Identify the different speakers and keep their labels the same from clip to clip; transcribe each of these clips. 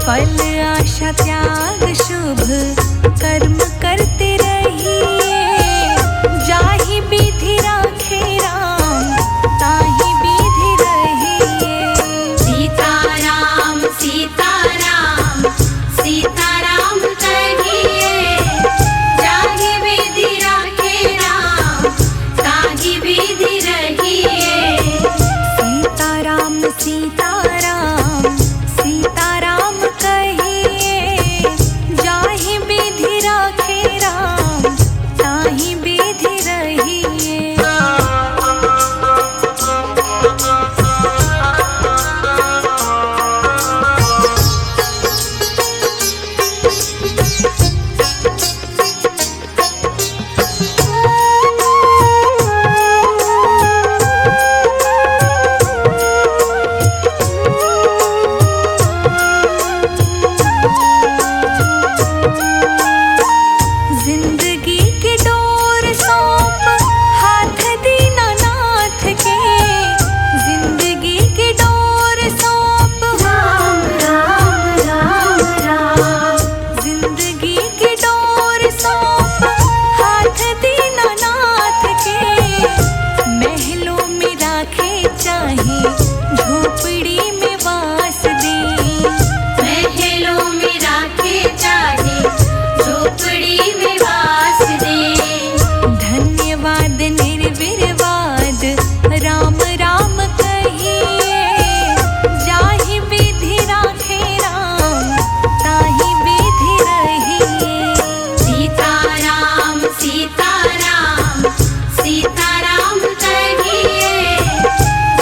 Speaker 1: फल आशा त्याग शुभ कर्म करते रहिए। जाहि विधि राखे राम ताहि विधि रहिए।
Speaker 2: सीताराम सीताराम सीताराम कहिए। जाहि विधि राखे राम ताहि विधि रहिए।
Speaker 1: सीताराम सीताराम सीताराम कहिए। जाहि विधि राखे राम ताहि विधि रहिए। जिंदगी की डोर सौंप हाथ दीनानाथ के। जिंदगी की डोर सौंप
Speaker 2: राम राम राम राम।
Speaker 1: जिंदगी की डोर सौंप हाथ दीनानाथ के। महलों में राखे चाहे झोपड़ी में वास दे।
Speaker 2: महलों में राखे चाहे झोपड़ी में वास दे।
Speaker 1: धन्यवाद निर्विवाद राम राम कहिए। जाहि विधि राखे राम ताहि विधि रहिए।
Speaker 2: सीताराम सीताराम सीताराम कहिए।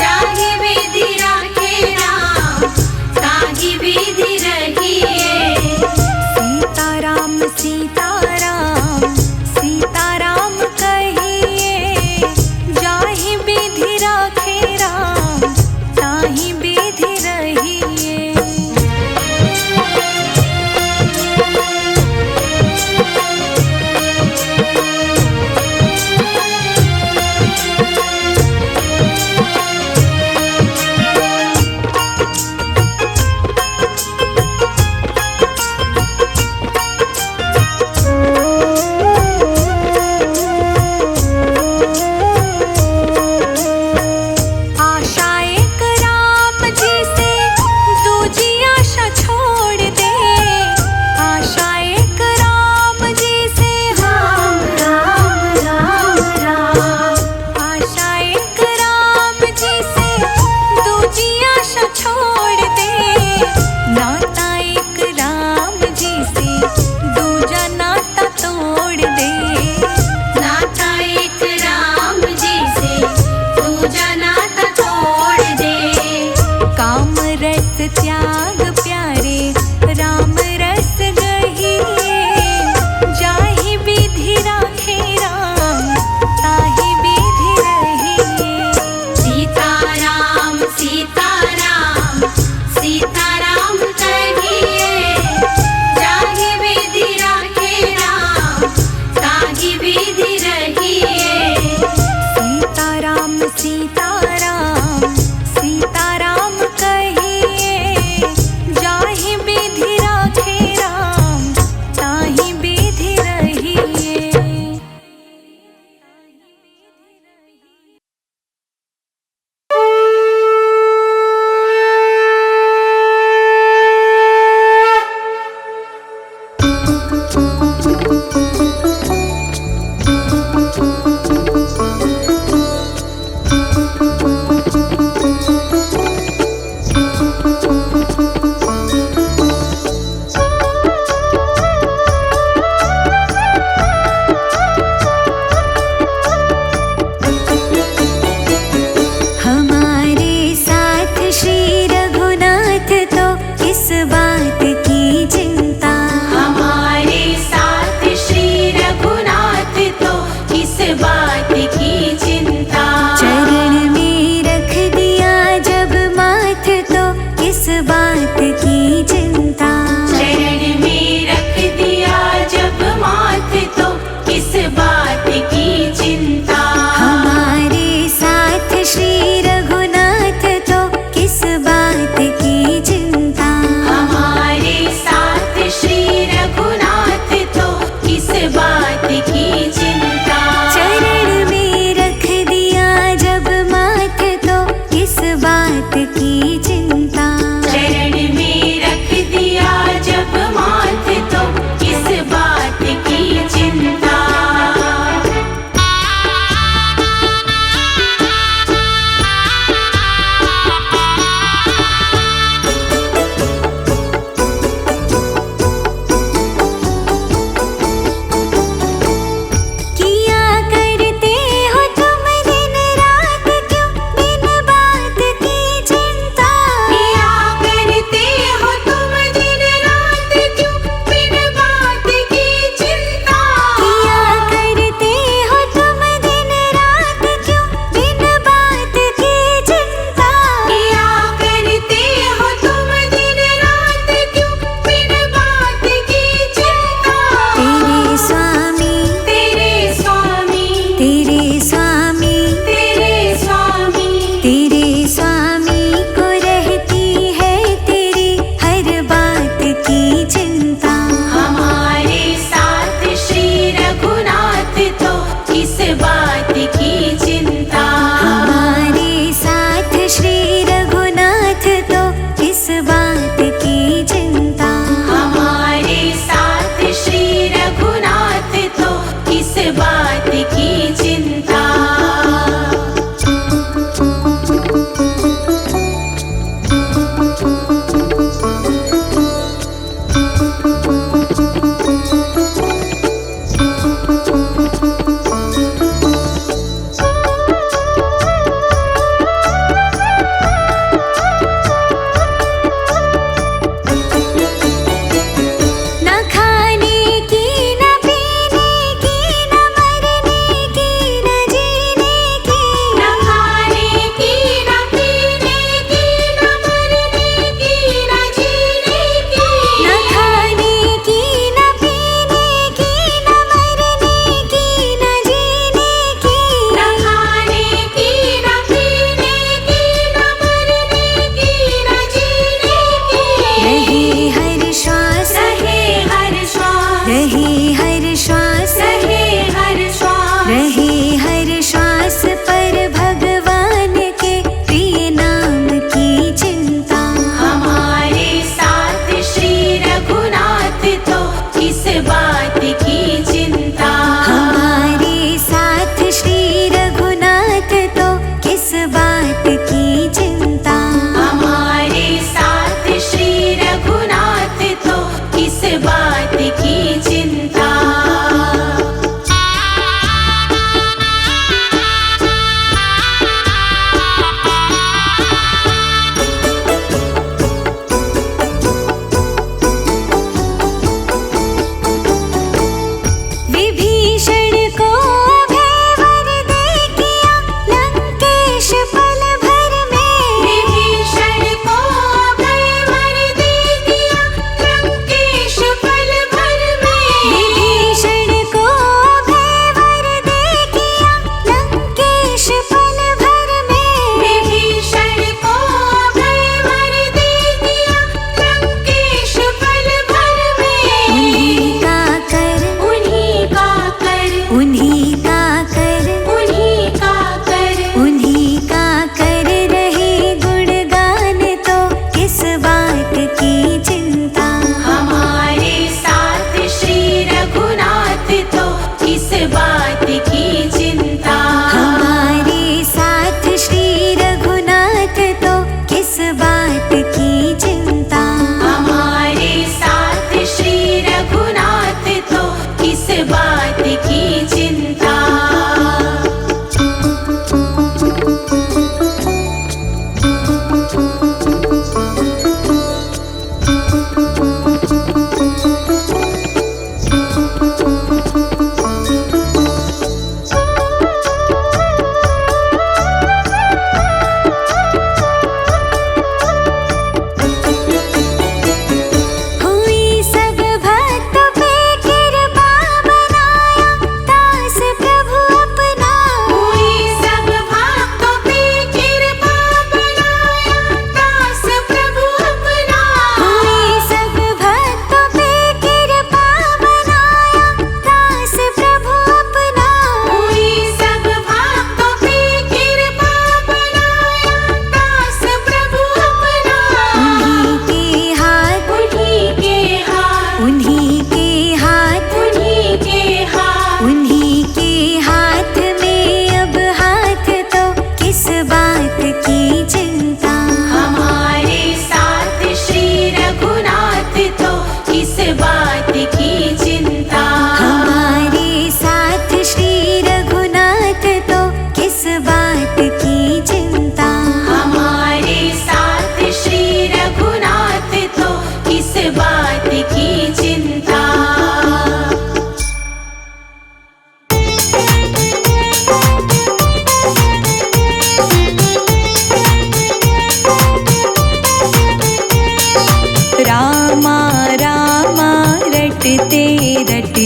Speaker 2: जाहि विधि राखे राम ताहि विधि रहिए।
Speaker 1: सीताराम सीताराम सीताराम कहिए। जाहि विधि राखे राम ताहि विधि रहिए। आशा एक राम जी से दूजी आशा छोड़ दे। आशा एक राम जी से
Speaker 2: राम राम राम राम।
Speaker 1: आशा एक राम जी से दूजी आशा छोड़ दे। नाता एक राम जी से दूजा नाता तोड़ दे।
Speaker 2: नाता एक राम जी से दूजा नाता तोड़ दे।
Speaker 1: काम रस त्याग प्यारे राम रस गहिए। जाहि विधि राखे राम ताहि विधि रहिए।
Speaker 2: सीताराम सीताराम सीताराम कहिए। जाहि विधि राखे राम ताहि विधि रहिए।
Speaker 1: सीताराम सीताराम सीताराम कहिए। जाहि विधि राखे राम ताहि विधि रहिए।
Speaker 2: हमारे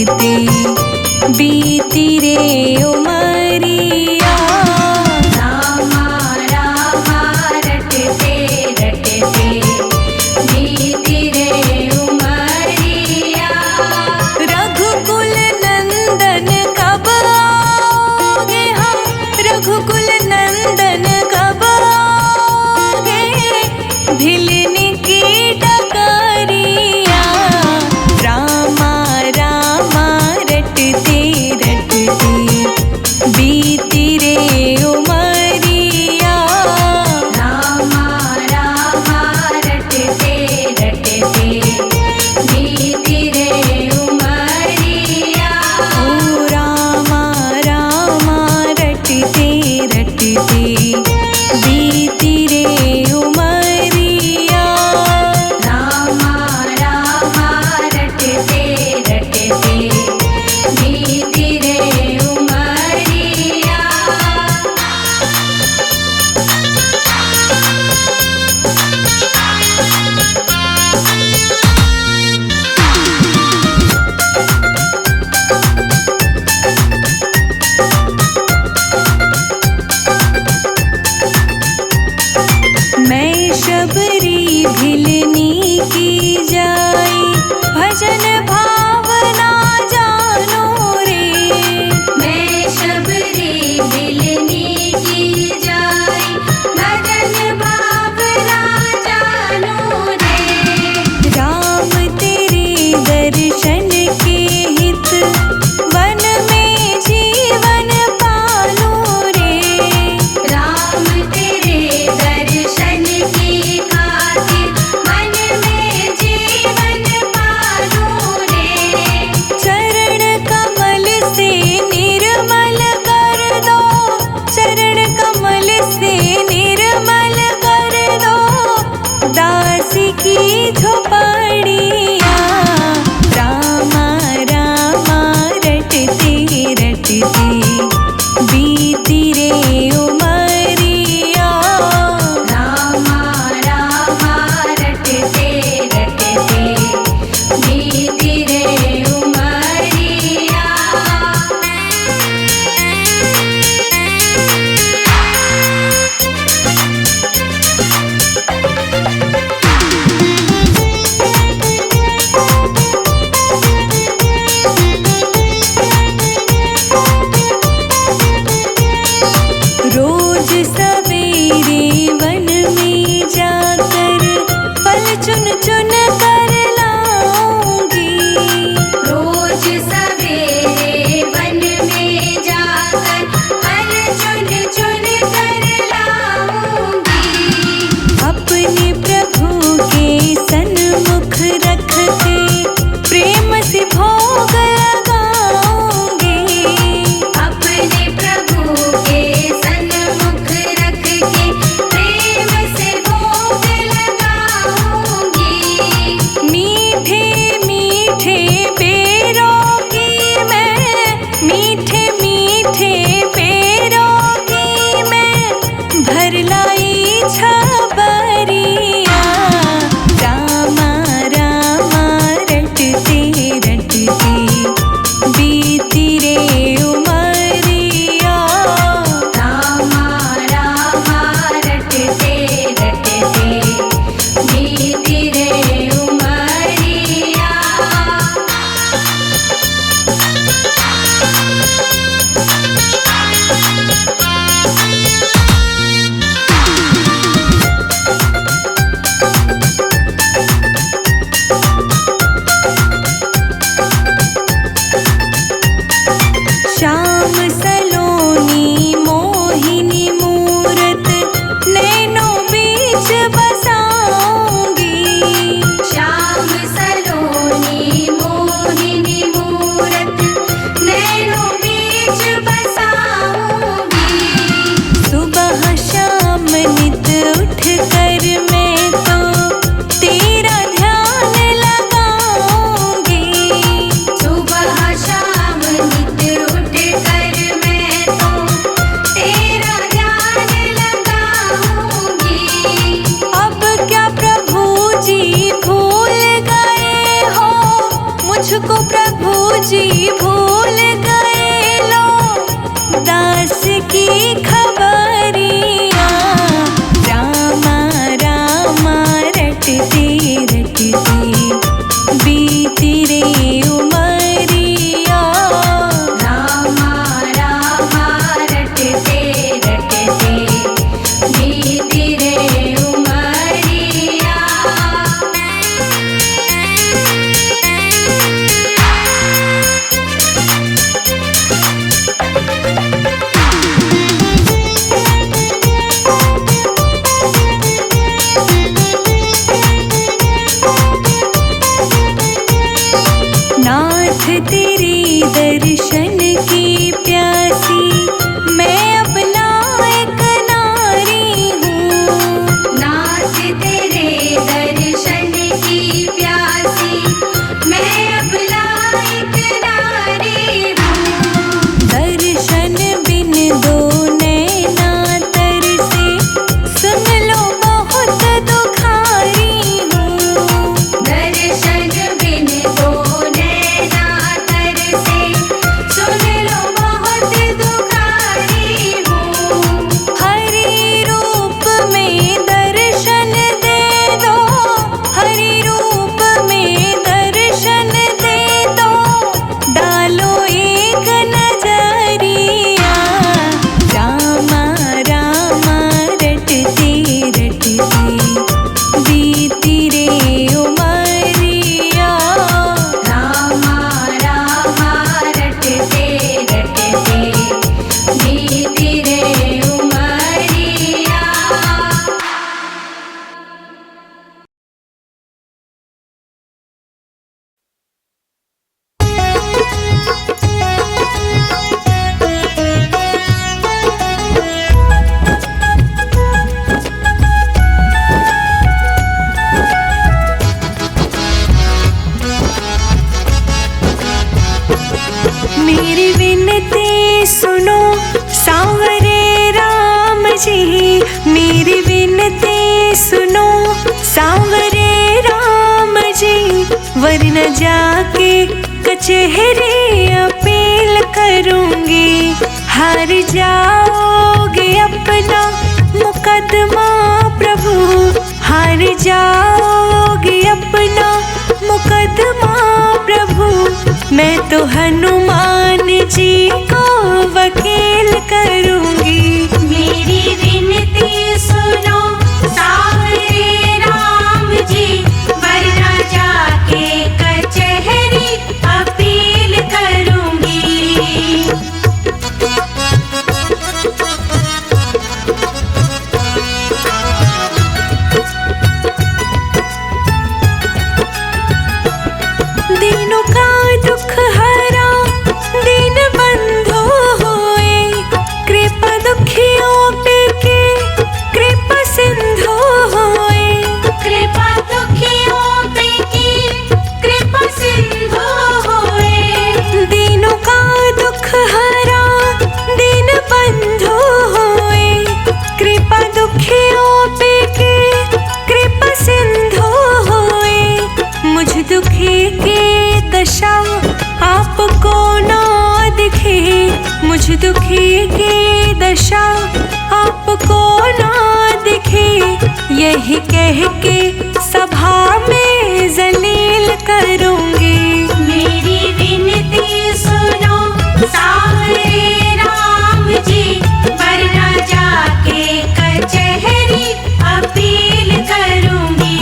Speaker 1: रटते बीती रे उमरिया।
Speaker 2: रामा रामा रटते रटते बीती रे उमरिया।
Speaker 1: रघुकुल नंदन कब आओगे हम, रघुकुल नंदन कब आओगे, भिलने की डगरिया। रामा रामा रटते रटते बीती रे उमरिया।
Speaker 2: रामा रामा रटते रटते बीती रे उमरिया।
Speaker 1: ओ रामा रामा रटते रटते बीती रे उमरिया।
Speaker 2: रामा रामा रटते रटते बीती रे उमरिया।
Speaker 1: मैं शबरी भिलनी की जाई, भजन भावना जानो रे।
Speaker 2: मैं शबरी भिलनी की जाई, भजन भावना जानो रे।
Speaker 1: राम तेरे दर्शन के हित, वन में जीवन पालो रे।
Speaker 2: राम तेरे दर्शन की खातिर मन में जीवन पालो रे।
Speaker 1: चरण कमल से निर्मल कर दो, चरण कमल से निर्मल कर दो, दासी की झोपड़िया। रामा रामा रटते रटते बीती रे उमरिया।
Speaker 2: रामा रामा रटते रटते बीती रे उमरिया।
Speaker 1: रोज सवेरे वन में जाकर फल चुन चुन कर लाऊंगी।
Speaker 2: रोज सवेरे वन में जाकर फल चुन चुन कर लाऊंगी।
Speaker 1: अपने प्रभु के सन्मुख रख के प्रेम से भोग लगाऊंगी।
Speaker 2: अपने प्रभु के सन्मुख रख के प्रेम से भोग लगाऊंगी।
Speaker 1: मीठे मीठे पेरों की मैं, मीठे मीठे पेरों की मैं भर लाई छबरिया। रामा रामा रटते रटते बीती रे उमरिया।
Speaker 2: रामा रामा रटते रटते बीती रे उमरिया।
Speaker 1: श्याम सलोनी मोहिनी मूरत नैनों बीच बसाऊंगी।
Speaker 2: श्याम सलोनी मोहिनी मूरत नैनों बीच बसाऊंगी।
Speaker 1: सुबह शाम नित उठ कर मैं तो तेरा ध्यान लगाऊंगी।
Speaker 2: सुबह शाम नित उठ कर मैं तो तेरा ध्यान लगाऊंगी।
Speaker 1: अब क्या प्रभु जी भूल गए हो, मुझको प्रभु जी भूल गए लो दास की खबरिया। रामा रामा रटते रटते बीती रे उमरिया।
Speaker 2: रामा रामा रटते रटते बीती रे उमरिया।
Speaker 1: नाथ तेरे दर्शन की प्यासी मैं अब एक नारी हूँ।
Speaker 2: नाथ तेरे दर्शन की प्यासी मैं अब लायक नारी हूँ।
Speaker 1: दर्शन बिन दो नैना तरसे सुन लो बहुत दुखारी हूँ।
Speaker 2: दर्शन बिन दो नैना तरसे सुन लो बहुत दुखारी हूँ।
Speaker 1: हरि रूप में दर्शन दे दो, हरि रूप में दर्शन दे दो, डालो एक नजरिया। रामा रामा रटते रटते बीती रे उमरिया।
Speaker 2: रामा रामा रटते रटते बीती रे उमरिया।
Speaker 1: मेरी विनती सुनो सांवरे राम जी। मेरी विनती सुनो सांवरे राम जी। वरना जाके कचहरी अपील करूंगी। हार जाओगे अपना मुकदमा प्रभु, हार जाओगे अपना मुकदमा प्रभु। मैं तो हनुमान जी को वकील करूंगी।
Speaker 2: मेरी विनती सुनो सांवरे राम जी। वरना जाके कचहरी अपील करूंगी।
Speaker 1: दीनों का दुख हरा दीन बंधु होए। कृपा दुखियों पे के कृपा सिंधु होए।
Speaker 2: कृपा दुखियों पे की कृपा सिंधु होए।
Speaker 1: दीनों का दुख हरा दीन बंधु होए। कृपा दुखियों पे के कृपा सिंधु होए। मुझ दुखी की दशा आपको ना दिखे। मुझ दुखी की दशा आपको ना दिखे। यही कह के सभा में जलील करूंगी।
Speaker 2: मेरी विनती सुनो सांवरे राम जी। वरना जाके कचहरी अपील करूंगी।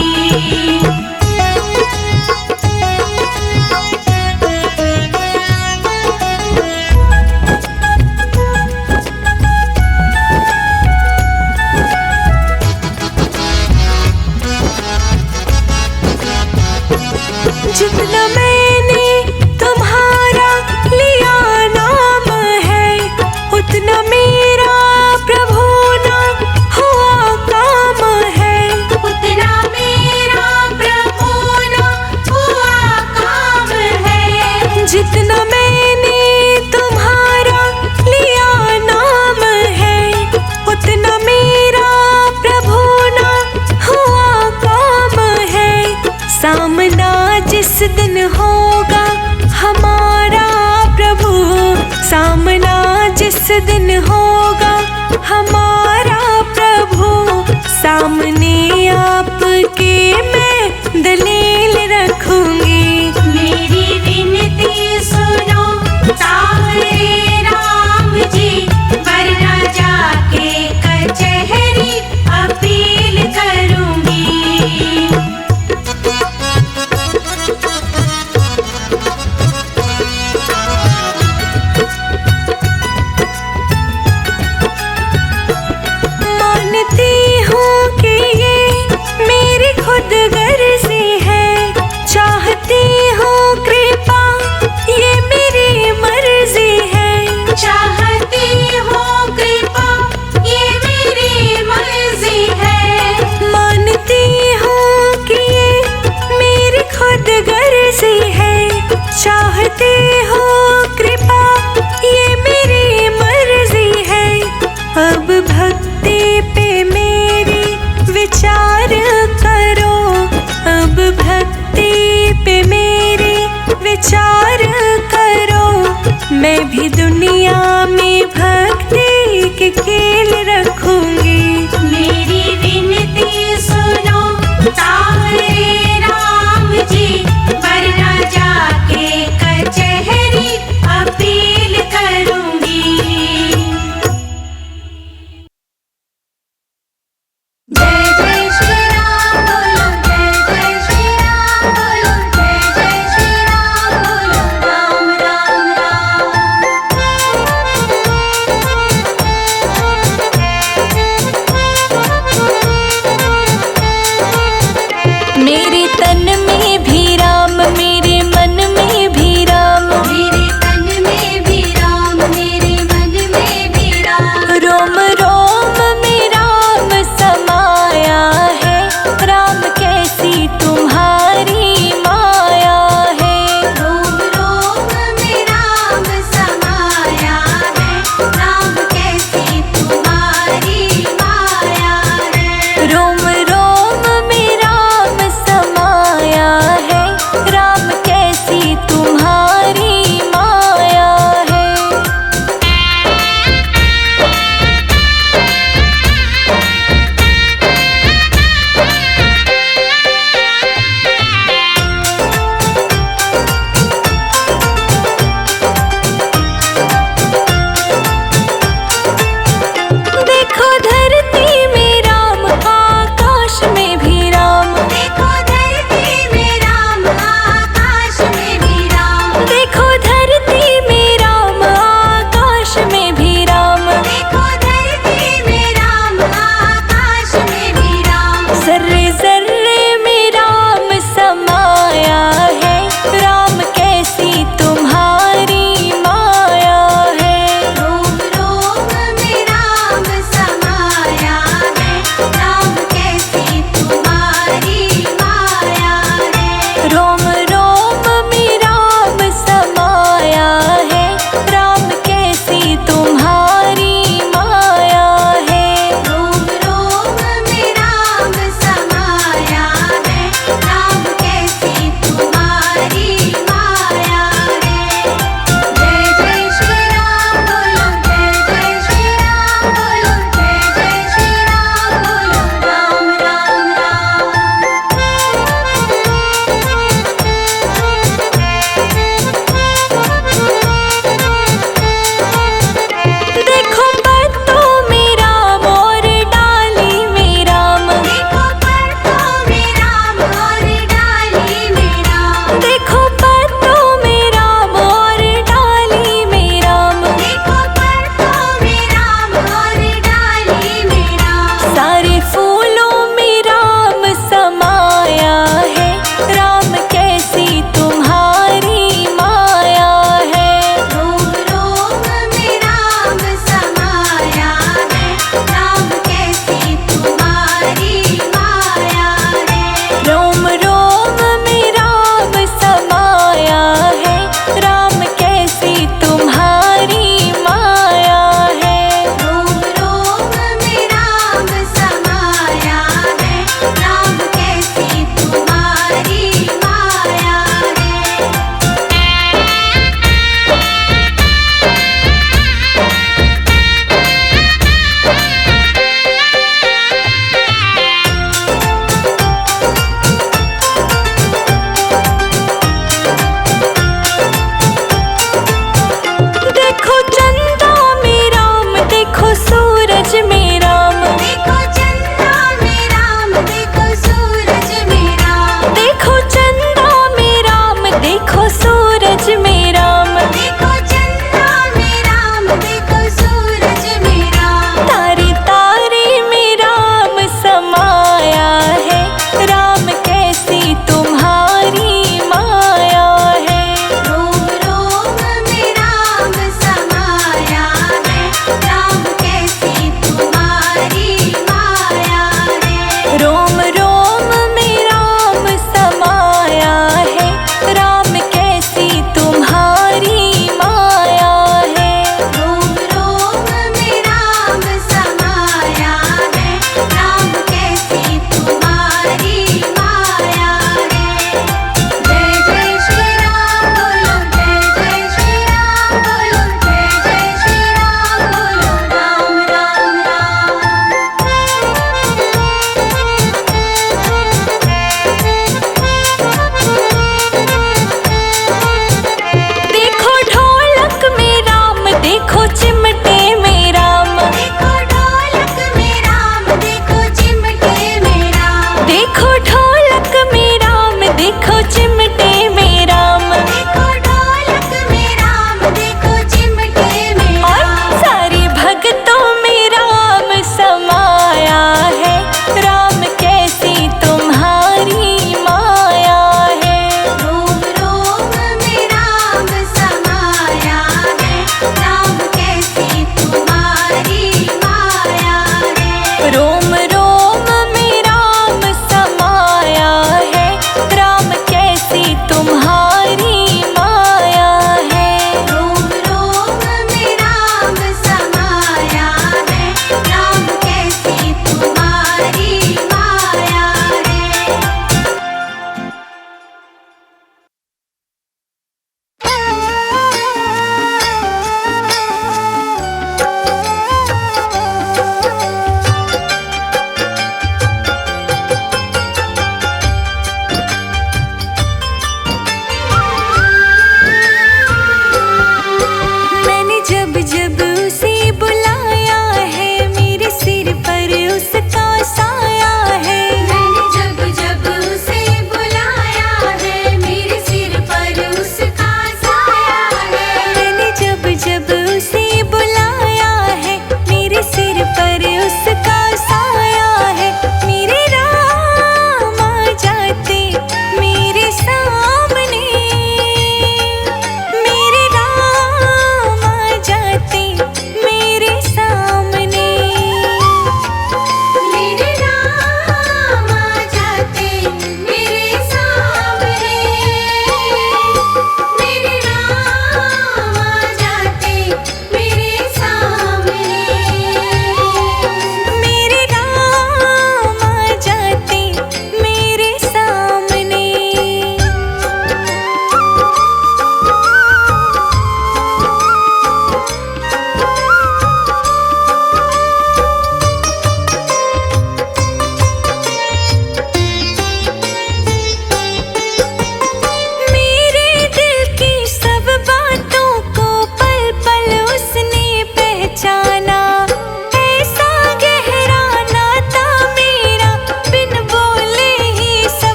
Speaker 1: जितना मैंने तुम्हारा लिया नाम है, उतना मेरा प्रभु ना हुआ काम है।
Speaker 2: उतना मेरा प्रभु ना हुआ काम है।
Speaker 1: जितना मैंने तुम्हारा लिया नाम है, उतना मेरा प्रभु ना हुआ काम है। सामना जिस दिन हो जिस दिन होगा हमारा प्रभु सामने आपके मैं दलील रखूंगी।
Speaker 2: मेरी विनती सुनो सावरे राम जी, वरना जाके कचहरी अपील करूंगी।
Speaker 1: मानती हूँ कि ये मेरी खुद गर्जी है, चाहती हूँ कृपा ये मेरी मर्जी है।
Speaker 2: चाहती हूँ कृपा ये मेरी मर्जी है।
Speaker 1: मानती हूँ कि ये मेरी खुद गर्जी है, चाहती हूँ कृपा ये मेरी मर्जी है। अब भक्ति पे मेरी विचार करो, अब भक्ति पे मेरी विचार करो। मैं भी दुनिया में भक्ति के खेल रखूंगी।
Speaker 2: मेरी विनती सुनो सावरे राम जी, वरना जाके कचहरी अपील करूंगी। जय जय श्री राम बोलो, जय जय श्री राम बोलो, जय जय श्री राम बोलो, राम राम राम।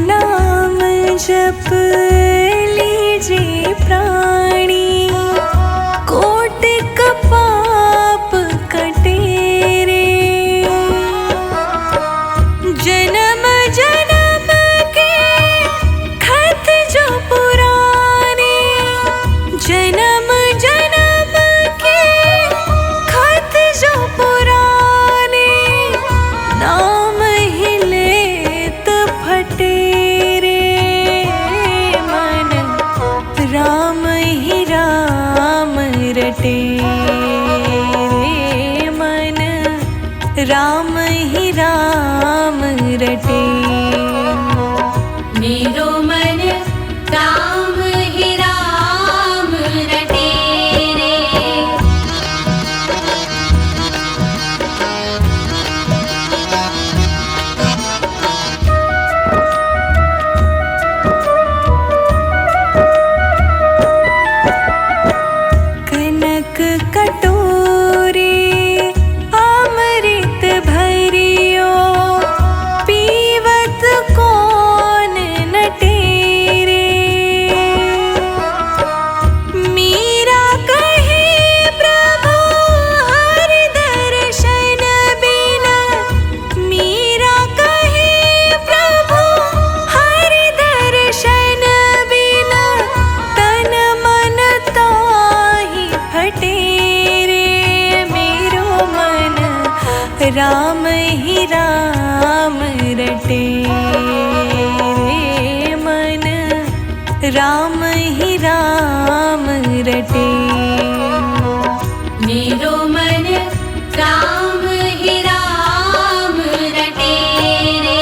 Speaker 1: नाम जप लीजिए प्राणी, कोट कपाप कटे रे। जन्म जन्म के खत जो पुराने, जन्म जन्म के खत जो पुराने, नाम ही लेत फटे रे। मन राम ही राम रटे रे, मन राम ही राम रटे।
Speaker 2: मेरो मन राम ही राम रटे रे।
Speaker 1: कनक कटोरे अमृत भरियो, पीवत कौन नटे रे। मीरा कहे प्रभु हर दर्शन बिना, मीरा कहे प्रभु हर दर्शन बिना, तन मन ताहि फटे रे। मेरो मन राम ही राम रटे रे, मन राम ही राम रटे।
Speaker 2: मेरो मन राम ही राम रटे रे।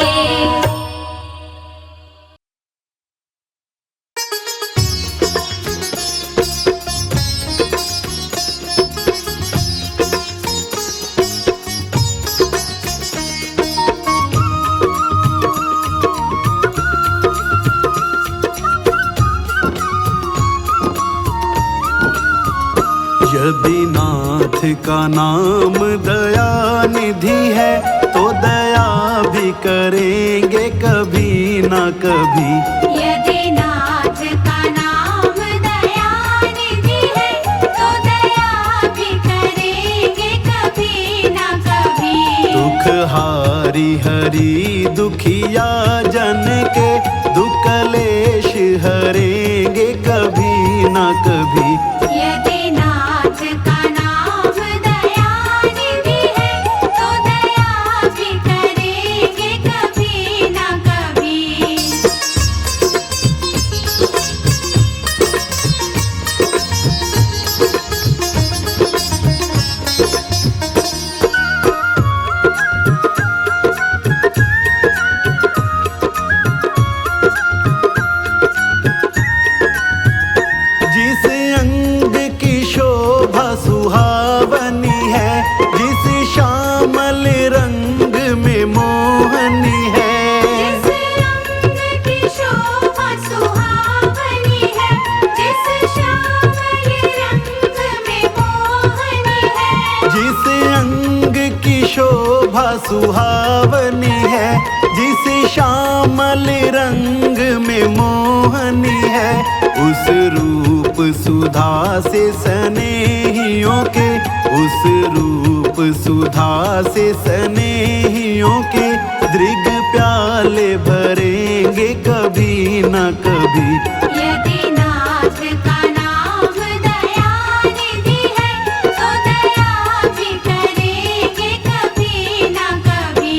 Speaker 3: यदि नाथ का नाम दया निधि है, तो दया भी करेंगे कभी ना कभी।
Speaker 2: यदि नाथ का नाम दया निधि है, तो दया भी करेंगे कभी ना कभी।
Speaker 3: दुख हारी हरि दुखिया जन के, दुख कलेश हरेंगे कभी ना कभी।
Speaker 2: यदि नाथ का नाम दया निधि है, तो दया भी करेंगे कभी ना कभी।
Speaker 3: जिस अंग की शोभा सुहावनी है, जिस श्यामल रंग में मोहनी है।
Speaker 2: जिस रंग की शोभा सुहावनी है, जिस श्यामल रंग में मोहनी है।
Speaker 3: जिस अंग की शोभा सुहावनी है, जिस श्यामल रंग में मोहनी है, उस रूप सुधा से स्नेहियों के, उस रूप सुधा से स्नेहियों के, दृग प्याले भरेंगे कभी न कभी।
Speaker 2: यदि नाथ का नाम दया निधि है, तो दया भी करेंगे कभी ना कभी।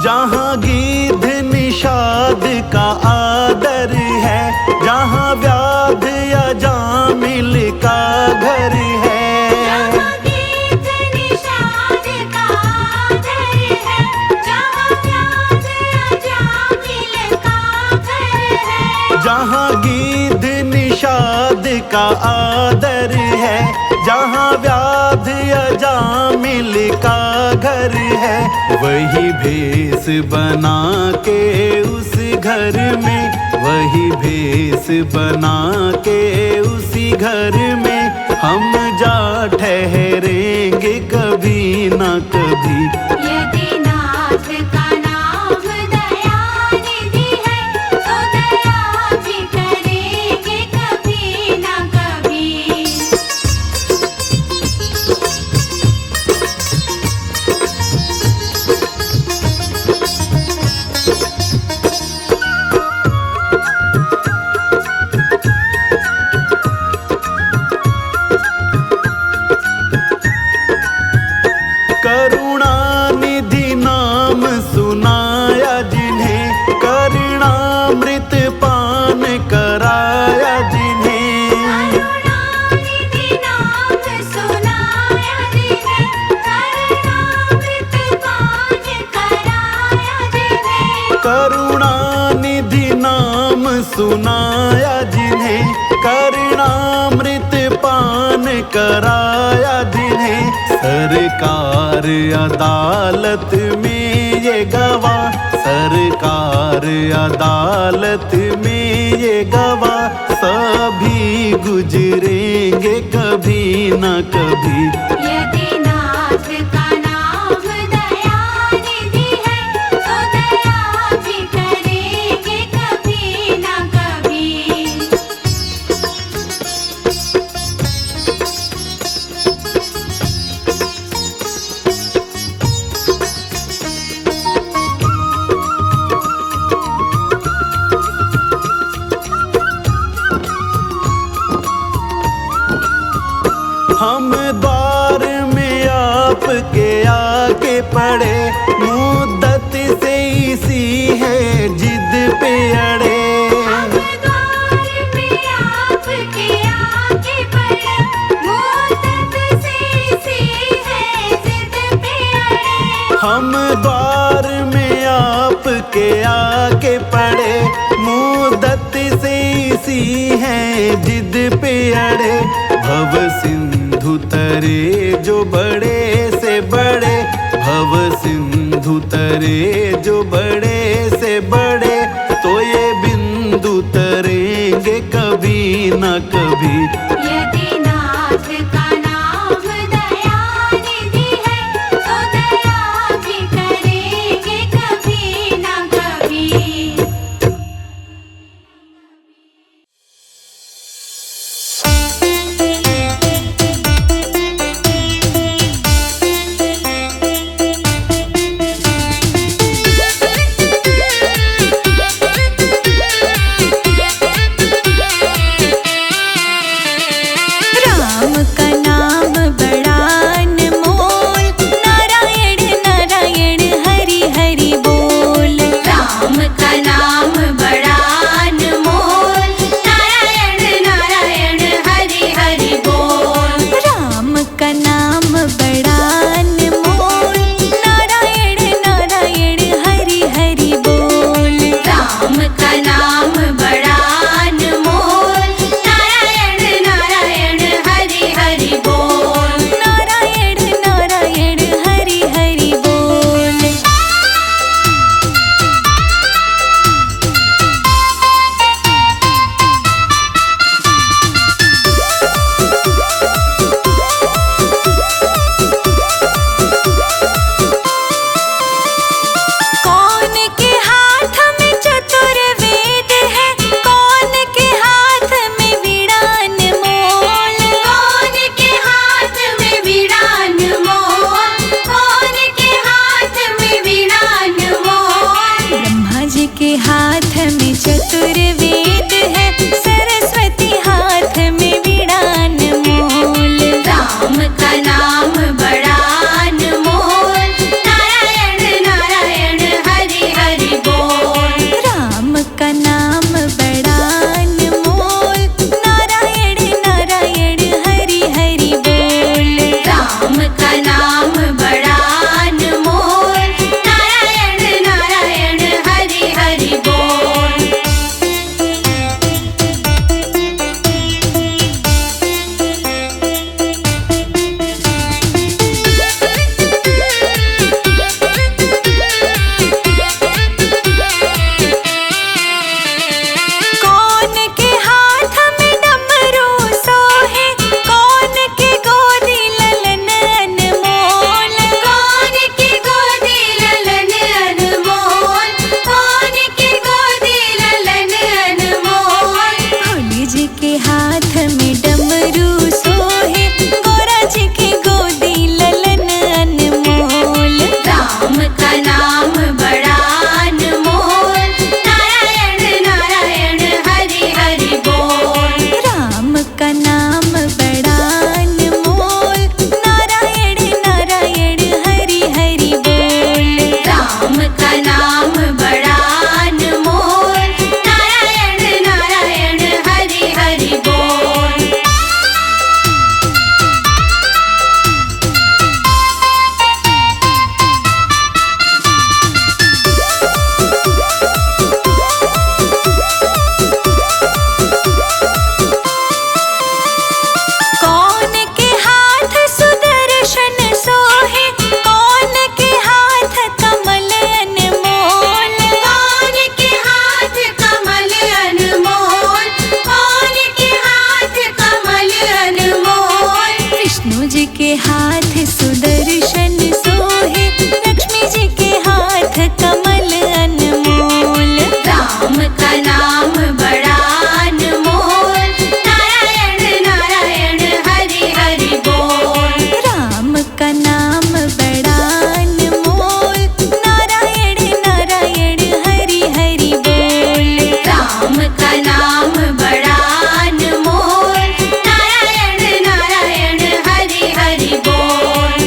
Speaker 3: जहाँ गीध निषाद का आदर है, जहाँ व्याध या जामिल का घर है।
Speaker 2: जहाँ गीत निषाद का आदर है, जहाँ व्याध अजामिल का घर है।
Speaker 3: जहाँ गीध निषाद का आदर है, जहाँ व्याध या जामिल का घर आदर है। वही भेष बना के उस घर में, वही भेष बना के उसी घर में हम जा ठहरेंगे कभी ना कभी।
Speaker 2: यदि नाथ का नाम दयानिधि है, तो दया भी करेंगे कभी ना कभी।
Speaker 3: करुणानिधि नाम सुनाया जिन्हें, करुणामृत पान कराया जिन्हें।
Speaker 2: करुणानिधि नाम सुनाया जिन्हें, करुणामृत पान कराया जिन्हें।
Speaker 3: करुणानिधि नाम सुनाया जिन्हें, करुणामृत पान कराया जिन्हें। सरकार अदालत में ये गवाह, सरकार अदालत में ये गवाह, सभी गुजरेंगे कभी न कभी।
Speaker 2: यदि नाथ का नाम दयानिधि है, तो दया भी करेंगे कभी ना कभी।
Speaker 3: हम द्वार में आपके आके पड़े, मुद्दत से इसी है जिद पे अड़े।
Speaker 2: हम द्वार में आपके आके पड़े, मुद्दत से इसी है जिद पे अड़े।
Speaker 3: हम द्वार में आपके आके पड़े, मुद्दत से इसी है जिद पे अड़े। भव सिंधु तरे जो बड़े से बड़े, भव सिंधु तरे जो बड़े से बड़े, तो ये बिंदु तरेंगे कभी न कभी।
Speaker 2: यदि नाथ का नाम दयानिधि है, तो दया भी करेंगे कभी ना कभी।
Speaker 1: कमल अनमोल।
Speaker 2: राम का नाम बड़ा अनमोल, नारायण नारायण हरि हरि बोल।
Speaker 1: राम का नाम बड़ा अनमोल, नारायण नारायण हरि हरि बोल।
Speaker 2: राम का नाम बड़ा अनमोल, नारायण नारायण हरि हरि बोल।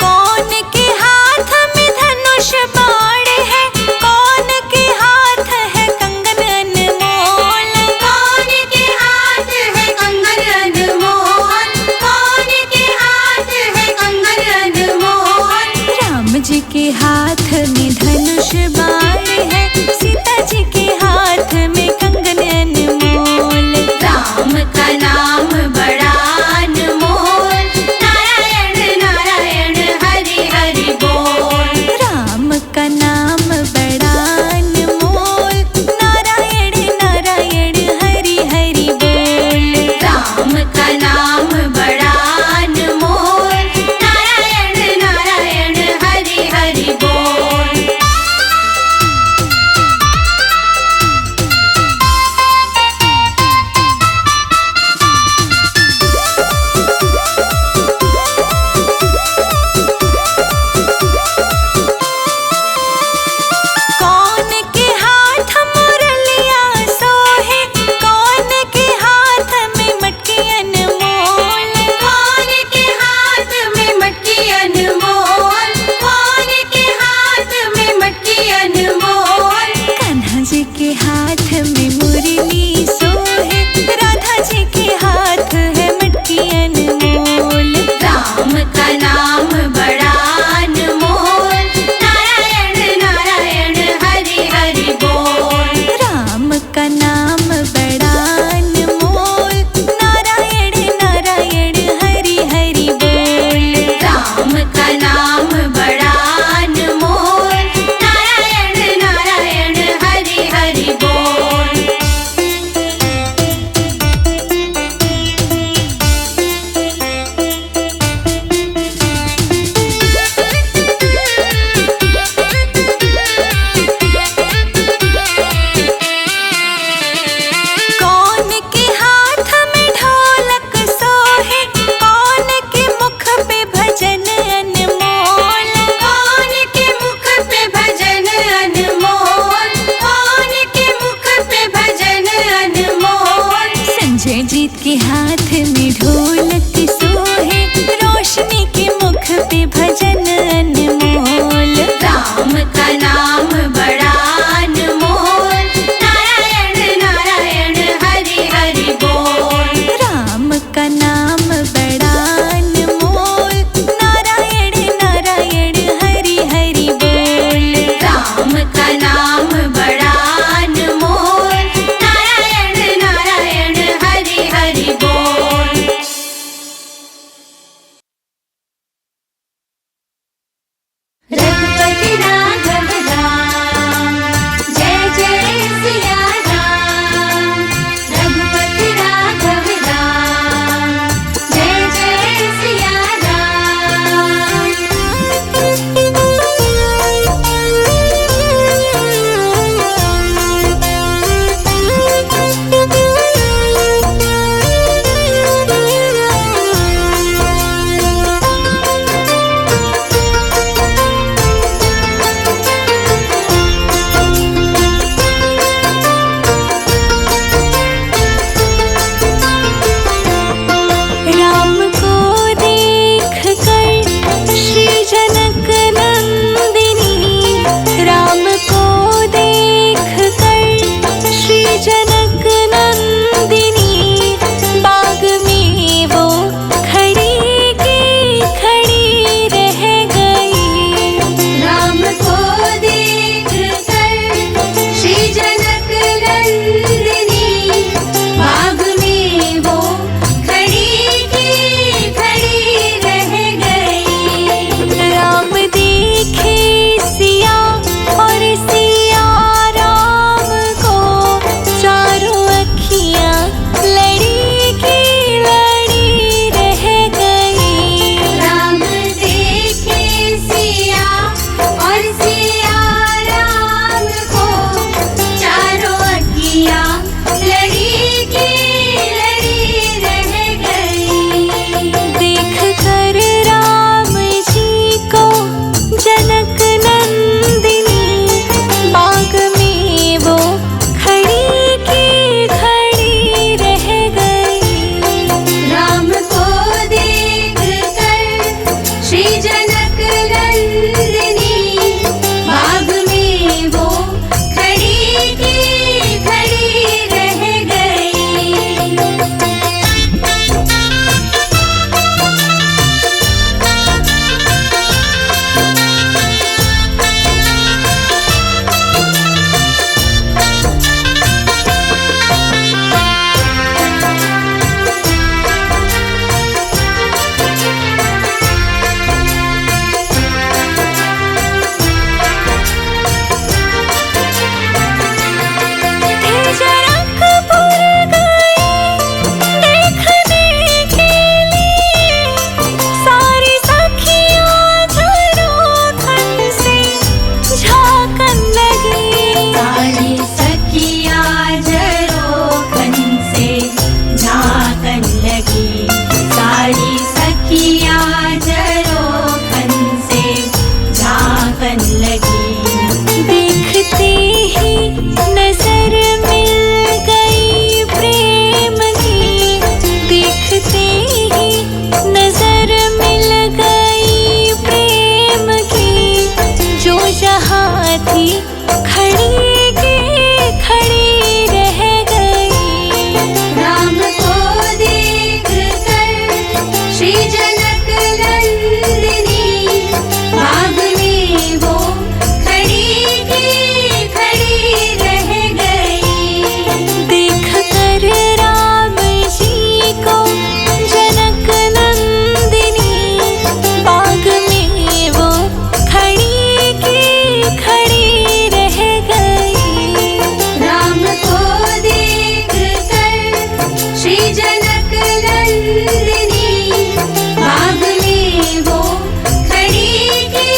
Speaker 1: कौन के हाथ में धनुष बाण है, कौन के हाथ है कंगन अनमोल।
Speaker 2: कौन के हाथ है कंगन अनमोल, कौन के हाथ है कंगन अनमोल।
Speaker 1: राम जी के हाथ में धनुष बाण है, सीता जी के हाथ में कंगन अनमोल।
Speaker 2: राम का नाम बड़ा अनमोल, नारायण नारायण हरि हरि बोल।
Speaker 1: राम का नाम बड़ा अनमोल, नारायण नारायण हरि हरि बोल।
Speaker 2: राम का नाम बड़ा अनमोल, नारायण नारायण हरि हरि बोल।
Speaker 1: देखते ही नजर मिल गई प्रेम की, देखते ही नजर मिल गई प्रेम की, जो जहाँ थी खड़ी की खड़ी रह गई।
Speaker 2: राम को देख कर श्री जनक नंदिनी, बाग में वो खड़ी की खड़ी रह गई।
Speaker 1: देख कर राम जी को जनक नंदिनी, बाग में वो खड़ी की खड़ी रह गई।
Speaker 2: राम को देख कर श्री जनक नंदिनी, बाग में वो खड़ी की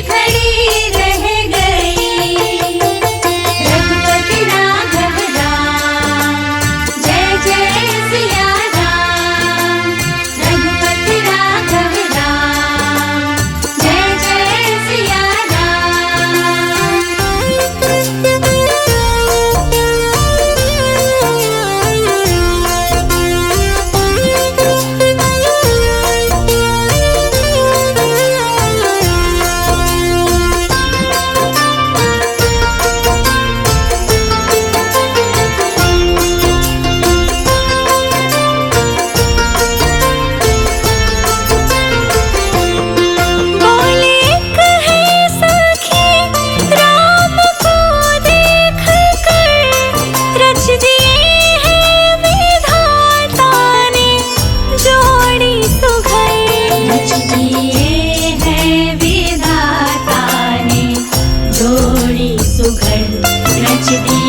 Speaker 2: खड़ी रह गई। रघुपति राघव राम, जय जय सिया राम। रघुपति राघव राम, जय जय सिया
Speaker 1: बोले कहे सखी राम को देख कर, रच दिए हैं विधाता ने जोड़ी सुघर।
Speaker 2: रच दिए हैं विधाता ने जोड़ी सुघर, रच दिए